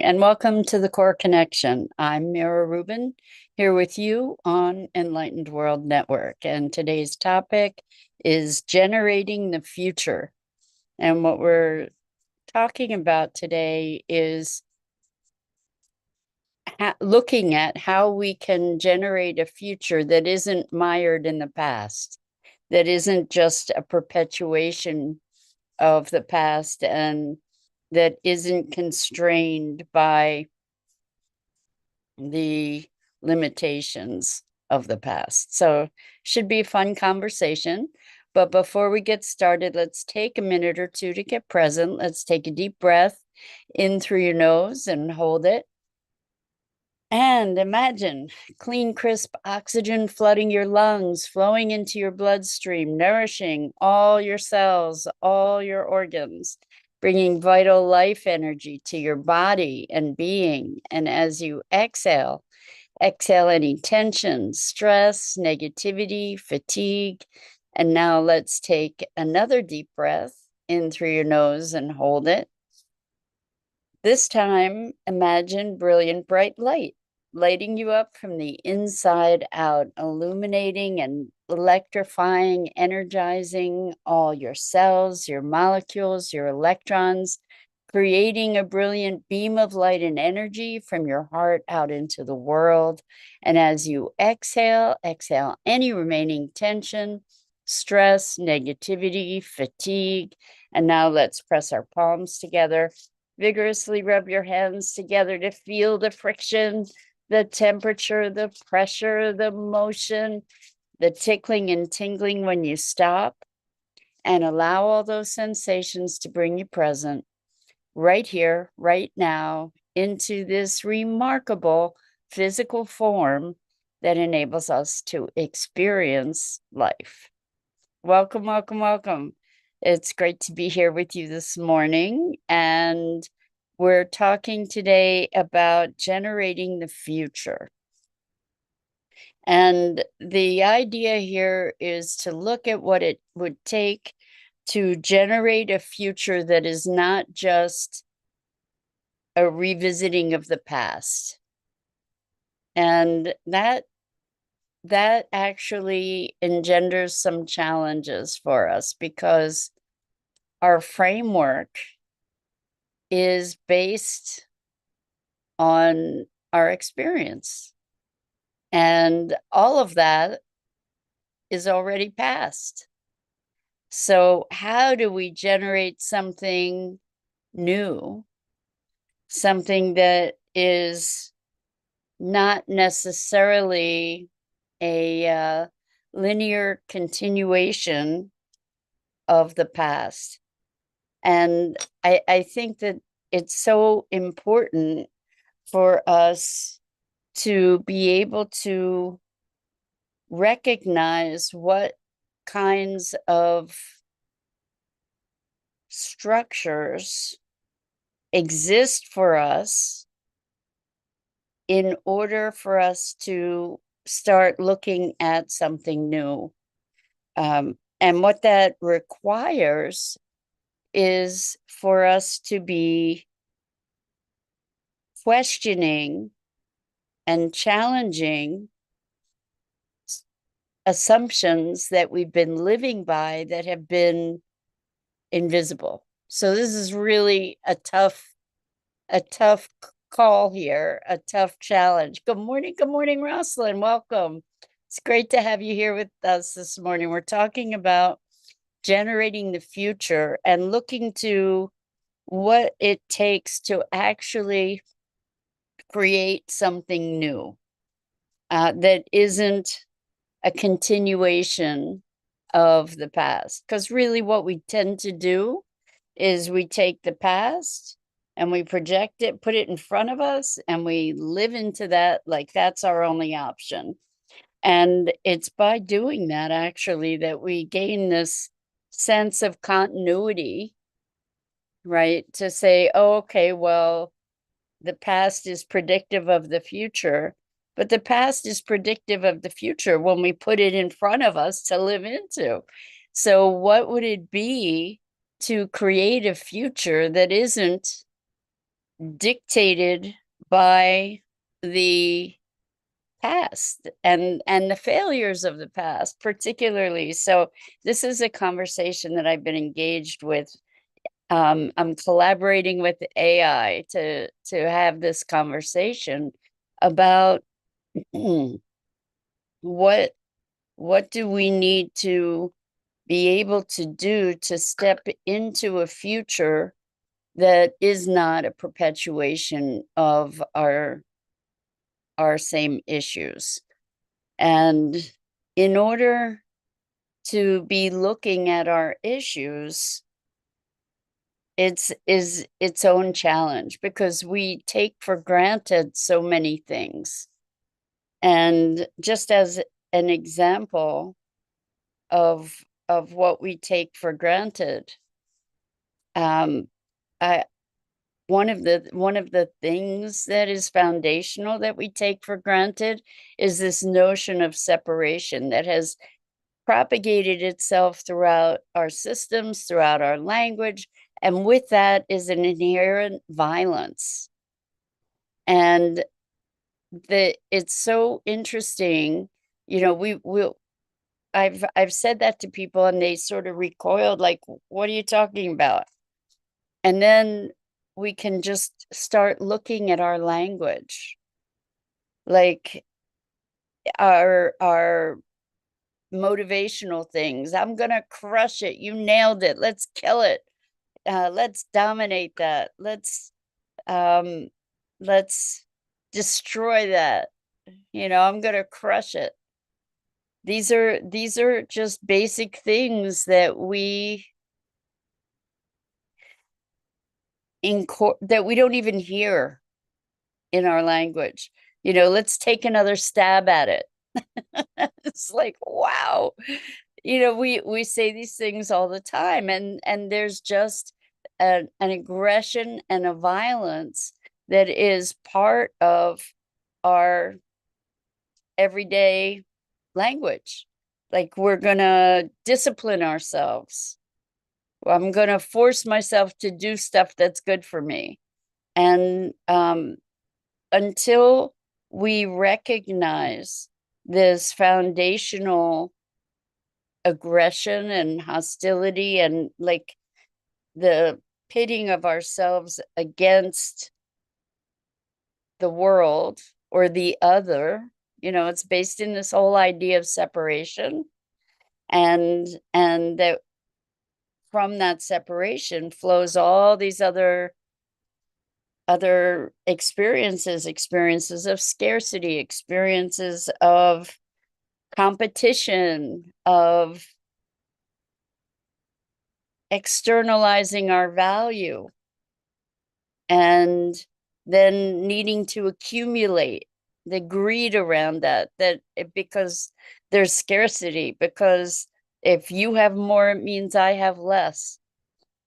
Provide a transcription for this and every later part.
and welcome to the Core Connection. I'm Mira Rubin here with you on Enlightened World Network, and today's topic is generating the future. And what we're talking about today is looking at how we can generate a future that isn't mired in the past, that isn't just a perpetuation of the past, and that isn't constrained by the limitations of the past. So should be a fun conversation. But before we get started, let's take a minute or two to get present. Let's take a deep breath in through your nose and hold it. And imagine clean, crisp oxygen flooding your lungs, flowing into your bloodstream, nourishing all your cells, all your organs, bringing vital life energy to your body and being. And as you exhale, exhale any tension, stress, negativity, fatigue. And now let's take another deep breath in through your nose and hold it. This time, imagine brilliant bright light, lighting you up from the inside out, illuminating and electrifying, energizing all your cells, your molecules, your electrons, creating a brilliant beam of light and energy from your heart out into the world. And as you exhale, exhale any remaining tension, stress, negativity, fatigue. And now let's press our palms together. Vigorously rub your hands together to feel the friction, the temperature, the pressure, the motion, the tickling and tingling when you stop. And allow all those sensations to bring you present right here, right now, into this remarkable physical form that enables us to experience life. Welcome, welcome, welcome. It's great to be here with you this morning. And we're talking today about generating the future. And the idea here is to look at what it would take to generate a future that is not just a revisiting of the past. And that actually engenders some challenges for us because our framework is based on our experience. And all of that is already past. So how do we generate something new, something that is not necessarily a linear continuation of the past? And I think that it's so important for us to be able to recognize what kinds of structures exist for us in order for us to start looking at something new. And what that requires is for us to be questioning and challenging assumptions that we've been living by that have been invisible. So this is really a tough call here, a tough challenge. Good morning, Rosalind. Welcome. It's great to have you here with us this morning. We're talking about generating the future and looking to what it takes to actually create something new that isn't a continuation of the past. Because really what we tend to do is we take the past and we project it, put it in front of us, and we live into that like that's our only option. And it's by doing that, actually, that we gain this sense of continuity, right? To say, oh, okay, well, the past is predictive of the future, but the past is predictive of the future when we put it in front of us to live into. So what would it be to create a future that isn't dictated by the past and the failures of the past particularly. So this is a conversation that I've been engaged with. I'm collaborating with AI to have this conversation about what what do we need to be able to do to step into a future that is not a perpetuation of our same issues. And in order to be looking at our issues, it's is its own challenge because we take for granted so many things. And just as an example of what we take for granted, um, I one of the things that is foundational that we take for granted is this notion of separation that has propagated itself throughout our systems, throughout our language, and with that is an inherent violence. And it's so interesting, we will I've said that to people and they sort of recoiled like, what are you talking about? And then we can just start looking at our language, like our motivational things. I'm gonna crush it. You nailed it. Let's kill it. Let's dominate that. Um let's destroy that. I'm gonna crush it. These are just basic things that that we don't even hear in our language. Let's take another stab at it. It's like, wow. We say these things all the time, and there's just an aggression and a violence that is part of our everyday language. Like, we're gonna discipline ourselves. I'm gonna force myself to do stuff that's good for me. And until we recognize this foundational aggression and hostility and like the pitting of ourselves against the world or the other, it's based in this whole idea of separation, and that from that separation flows all these other experiences of scarcity, experiences of competition, of externalizing our value, and then needing to accumulate, the greed around because there's scarcity, because if you have more, it means I have less.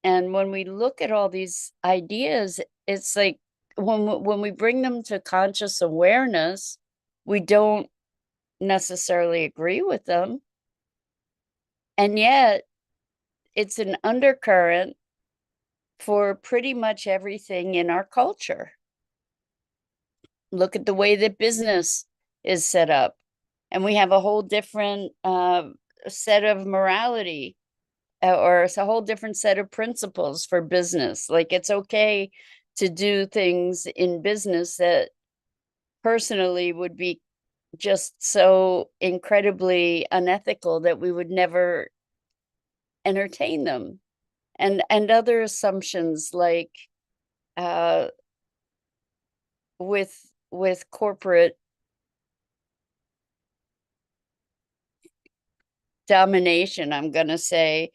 And when we look at all these ideas, it's like when we bring them to conscious awareness, we don't necessarily agree with them. And yet it's an undercurrent for pretty much everything in our culture. Look at the way that business is set up. And we have a whole different set of morality, or it's a whole different set of principles for business. Like, it's okay to do things in business that personally would be just so incredibly unethical that we would never entertain them. And other assumptions like uh, with corporate domination, I'm going to say,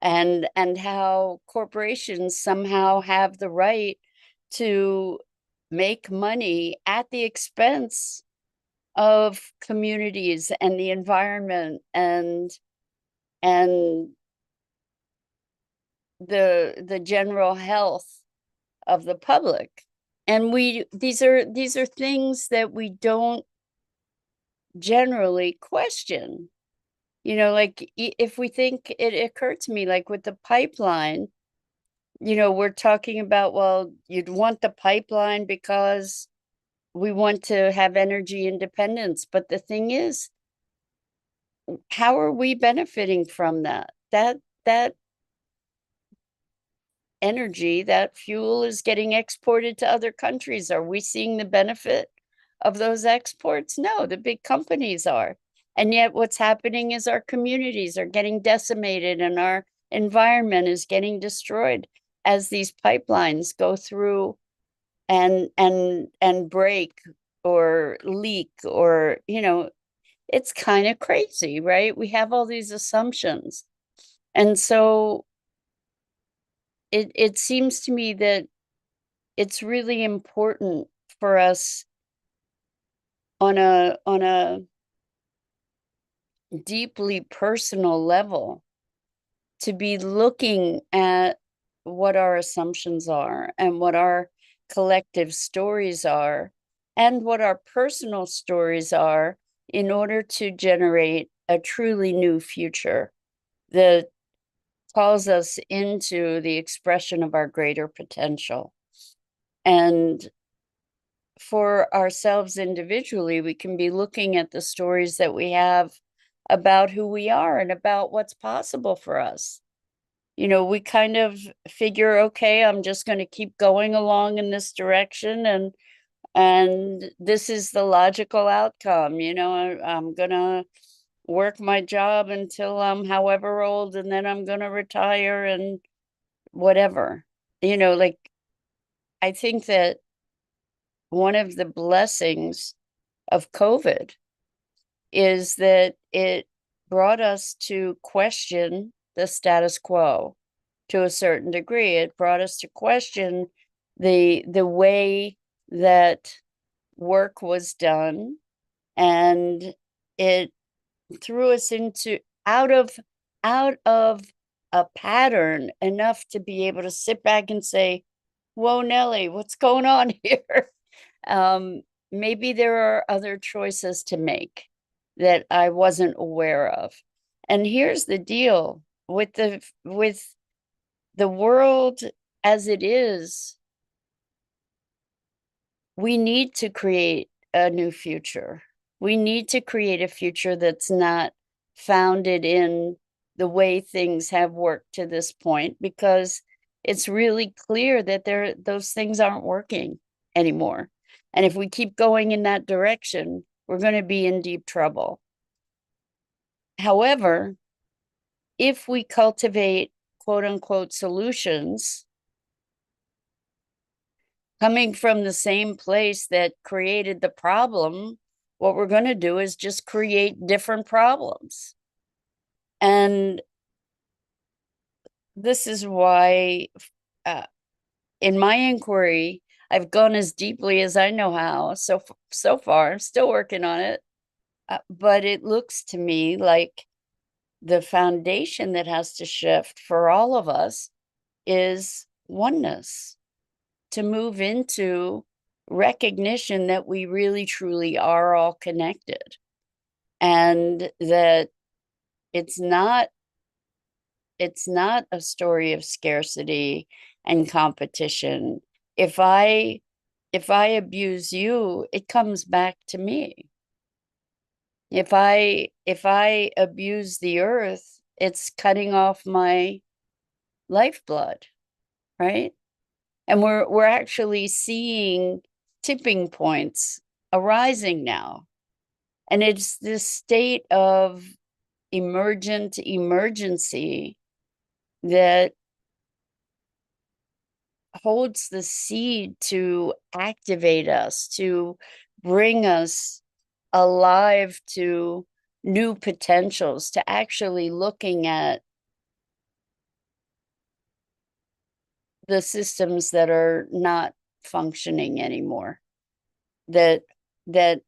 and how corporations somehow have the right to make money at the expense of communities and the environment and the general health of the public. And these are things that we don't generally question. Like, if we think, it occurred to me, like with the pipeline, we're talking about, well, you'd want the pipeline because we want to have energy independence. But the thing is, how are we benefiting from that? That energy, that fuel is getting exported to other countries. Are we seeing the benefit of those exports? No, the big companies are. And yet what's happening is our communities are getting decimated and our environment is getting destroyed as these pipelines go through and break or leak, or it's kind of crazy, right? We have all these assumptions. And so it seems to me that it's really important for us on a deeply personal level to be looking at what our assumptions are and what our collective stories are and what our personal stories are in order to generate a truly new future that calls us into the expression of our greater potential. And for ourselves individually, we can be looking at the stories that we have about who we are and about what's possible for us. We kind of figure, okay, I'm just going to keep going along in this direction, and this is the logical outcome. I'm going to work my job until I'm however old, and then I'm going to retire and whatever. Like, I think that one of the blessings of COVID is that it brought us to question the status quo to a certain degree. It brought us to question the way that work was done, and it threw us into out of a pattern enough to be able to sit back and say, whoa, Nellie, what's going on here? Maybe there are other choices to make that I wasn't aware of. And here's the deal with the world as it is, we need to create a new future. We need to create a future that's not founded in the way things have worked to this point, because it's really clear that those things aren't working anymore. And if we keep going in that direction, we're going to be in deep trouble. However, if we cultivate quote unquote solutions coming from the same place that created the problem, what we're going to do is just create different problems. And this is why, uh, in my inquiry, I've gone as deeply as I know how. So far, I'm still working on it. But it looks to me like the foundation that has to shift for all of us is oneness, to move into recognition that we really truly are all connected, and that it's not a story of scarcity and competition. If I abuse you, it comes back to me. If I abuse the earth, it's cutting off my lifeblood, right? And we're actually seeing tipping points arising now. And it's this state of emergent emergency that holds the seed to activate us, to bring us alive to new potentials, to actually looking at the systems that are not functioning anymore, that that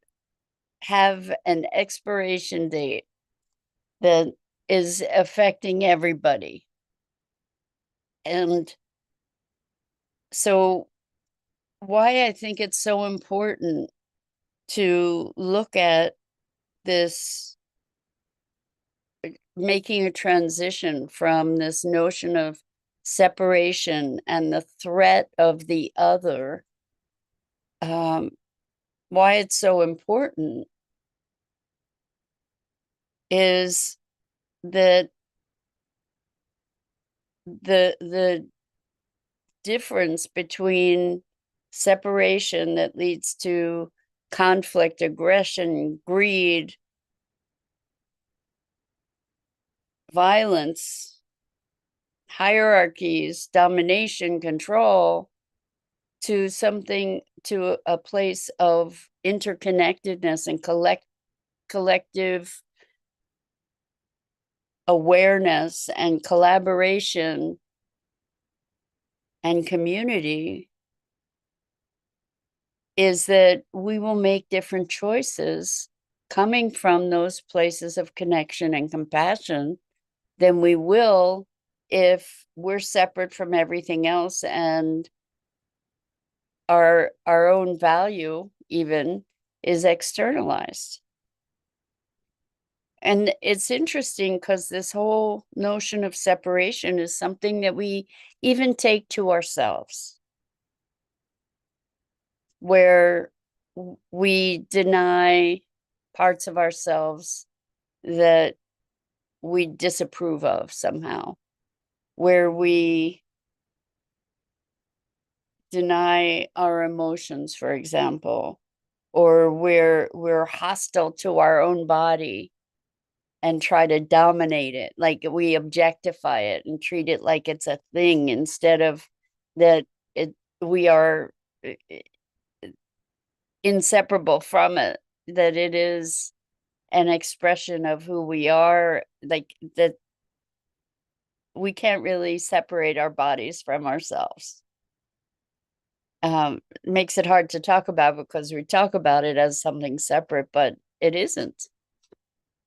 have an expiration date that is affecting everybody. And so why I think it's so important to look at this, making a transition from this notion of separation and the threat of the other, why it's so important is that the difference between separation that leads to conflict, aggression, greed, violence, hierarchies, domination, control, to something, to a place of interconnectedness and collective awareness and collaboration and community, is that we will make different choices coming from those places of connection and compassion than we will if we're separate from everything else, and our own value even is externalized. And it's interesting because this whole notion of separation is something that we even take to ourselves, where we deny parts of ourselves that we disapprove of somehow, where we deny our emotions, for example, or we're hostile to our own body and try to dominate it, like we objectify it and treat it like it's a thing, instead of that we are inseparable from it, that it is an expression of who we are, like that we can't really separate our bodies from ourselves. Makes it hard to talk about because we talk about it as something separate, but it isn't.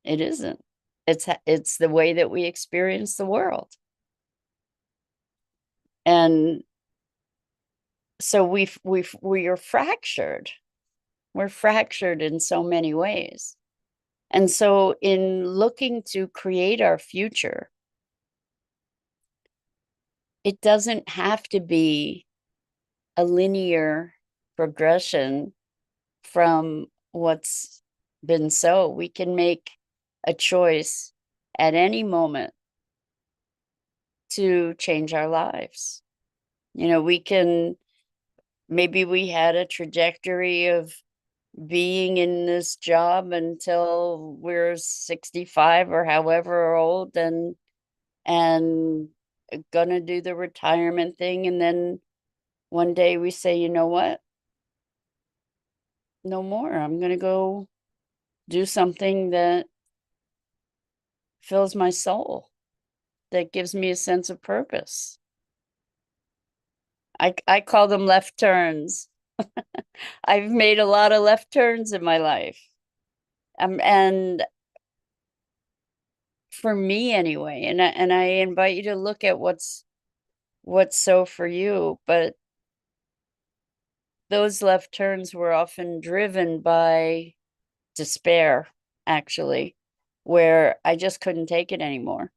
It isn't. It's the way that we experience the world. And so we are fractured. We're fractured in so many ways. And so in looking to create our future, it doesn't have to be a linear progression from what's been so. We can make a choice at any moment to change our lives. You know, maybe we had a trajectory of being in this job until we're 65 or however old, and gonna do the retirement thing, and then one day we say, you know what, no more, I'm gonna go do something that fills my soul, that gives me a sense of purpose. I call them left turns. I've made a lot of left turns in my life. And for me anyway, and I invite you to look at what's so for you, but those left turns were often driven by despair, actually, where I just couldn't take it anymore.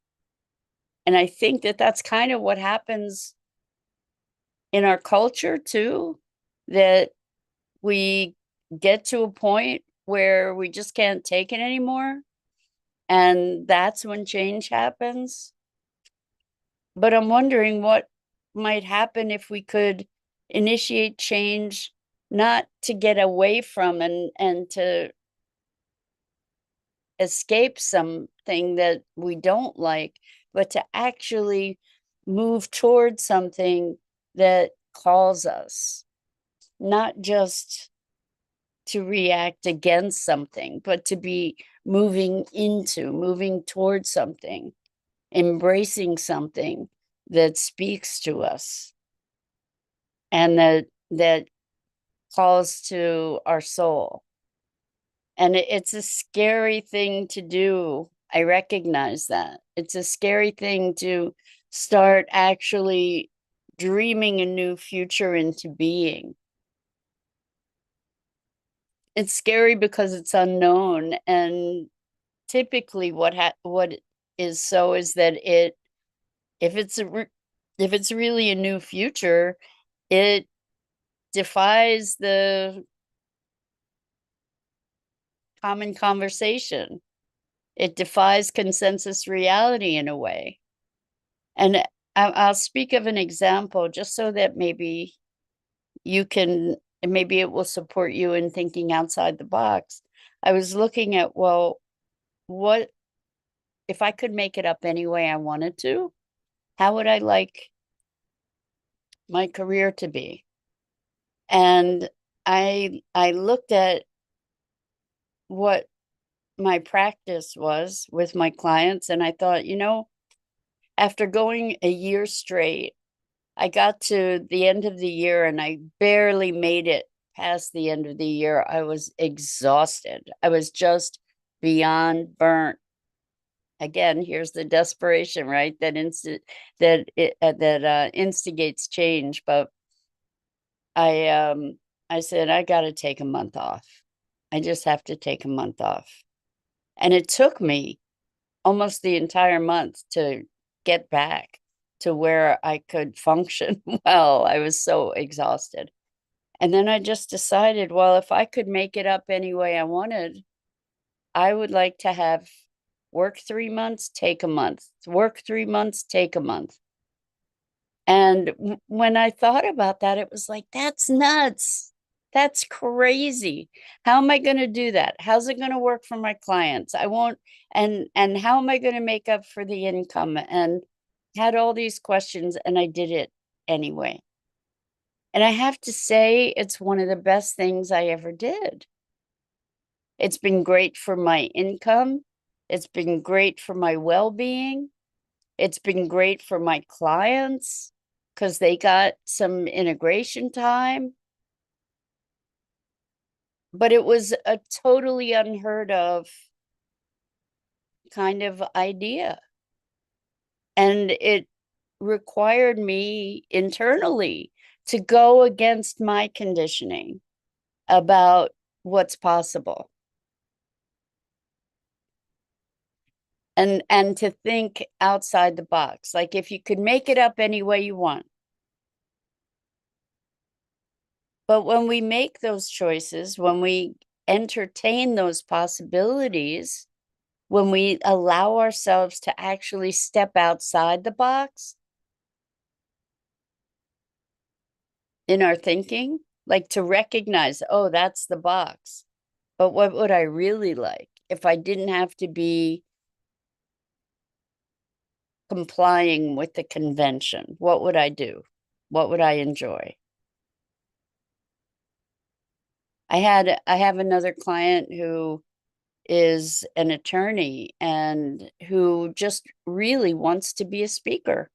And I think that that's kind of what happens in our culture too, that we get to a point where we just can't take it anymore. And that's when change happens. But I'm wondering what might happen if we could initiate change, not to get away from and to escape something that we don't like, but to actually move towards something that calls us, not just to react against something, but to be moving towards something, embracing something that speaks to us and that calls to our soul. And it's a scary thing to do. I recognize that. It's a scary thing to start actually dreaming a new future into being. It's scary because it's unknown, and typically what is so is that if it's if it's really a new future, it defies the common conversation. It defies consensus reality in a way. And I'll speak of an example just so that maybe you can, maybe it will support you in thinking outside the box. I was looking at, well, what if I could make it up any way I wanted to? How would I like my career to be? And I looked at what my practice was with my clients, and I thought, after going a year straight, I got to the end of the year and I barely made it past the end of the year. I was exhausted. I was just beyond burnt. Again, here's the desperation, right? That instigates change. But I I said I got to take a month off. I just have to take a month off. And it took me almost the entire month to get back to where I could function well. I was so exhausted. And then I just decided, well, if I could make it up any way I wanted, I would like to have work 3 months, take a month, work 3 months, take a month. And when I thought about that, it was like, that's nuts. That's crazy. How am I going to do that? How's it going to work for my clients? I won't, and how am I going to make up for the income? And had all these questions, and I did it anyway. And I have to say, it's one of the best things I ever did. It's been great for my income. It's been great for my well-being. It's been great for my clients because they got some integration time. But it was a totally unheard of kind of idea. And it required me internally to go against my conditioning about what's possible. And to think outside the box. Like if you could make it up any way you want. But when we make those choices, when we entertain those possibilities, when we allow ourselves to actually step outside the box in our thinking, like to recognize, oh, that's the box. But what would I really like if I didn't have to be complying with the convention? What would I do? What would I enjoy? I have another client who is an attorney and who just really wants to be a speaker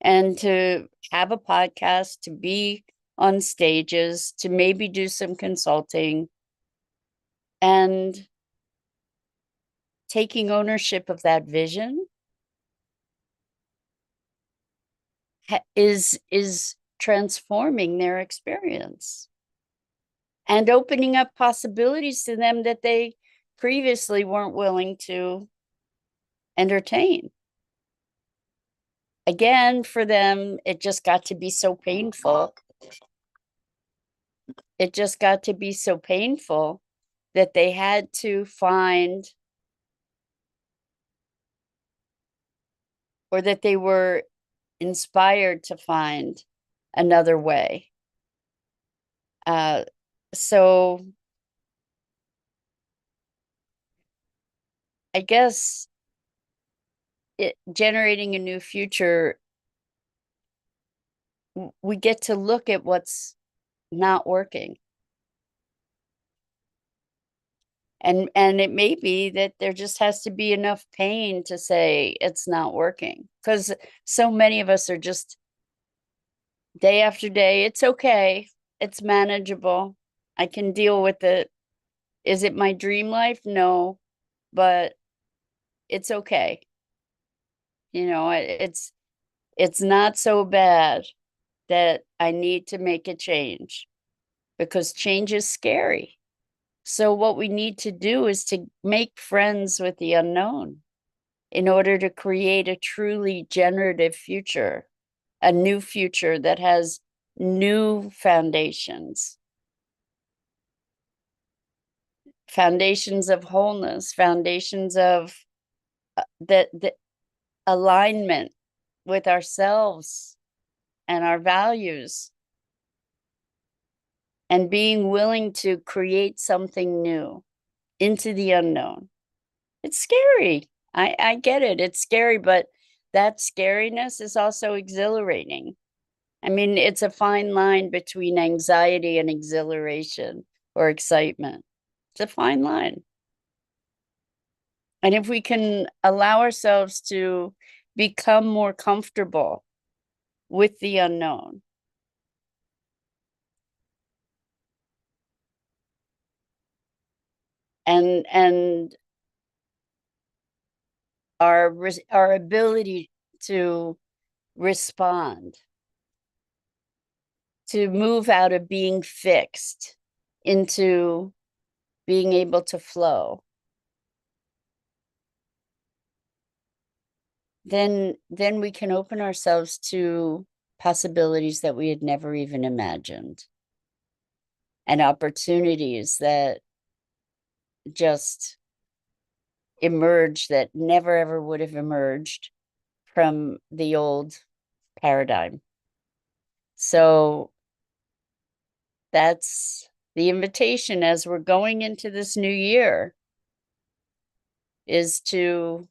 and to have a podcast, to be on stages, to maybe do some consulting, and taking ownership of that vision is transforming their experience and opening up possibilities to them that they previously weren't willing to entertain. Again, for them, it just got to be so painful. It just got to be so painful that they had to find, or that they were inspired to find another way. So I guess generating a new future, we get to look at what's not working. And it may be that there just has to be enough pain to say it's not working, because so many of us are just day after day, it's okay, it's manageable, I can deal with it. Is it my dream life? No, but it's okay. It's not so bad that I need to make a change, because change is scary. So what we need to do is to make friends with the unknown in order to create a truly generative future. a new future that has new foundations, foundations of wholeness, foundations of the alignment with ourselves and our values, and being willing to create something new into the unknown. It's scary. I get it. It's scary, but that scariness is also exhilarating. I mean, it's a fine line between anxiety and exhilaration or excitement. It's a fine line. And if we can allow ourselves to become more comfortable with the unknown, and our ability to respond, to move out of being fixed into being able to flow, then we can open ourselves to possibilities that we had never even imagined, and opportunities that just emerge that never ever would have emerged from the old paradigm. So that's the invitation as we're going into this new year, is to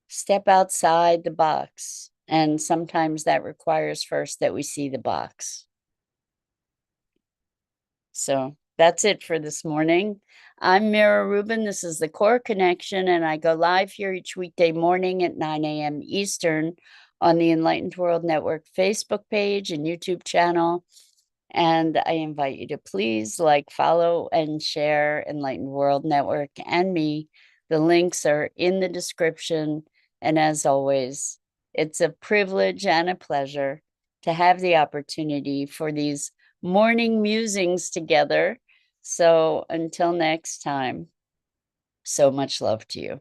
step outside the box. And sometimes that requires first that we see the box. So that's it for this morning. I'm Mira Rubin. This is the Core Connection, and I go live here each weekday morning at 9 a.m. Eastern on the Enlightened World Network Facebook page and YouTube channel. And I invite you to please like, follow, and share Enlightened World Network and me. The links are in the description. And as always, it's a privilege and a pleasure to have the opportunity for these morning musings together. So until next time, so much love to you.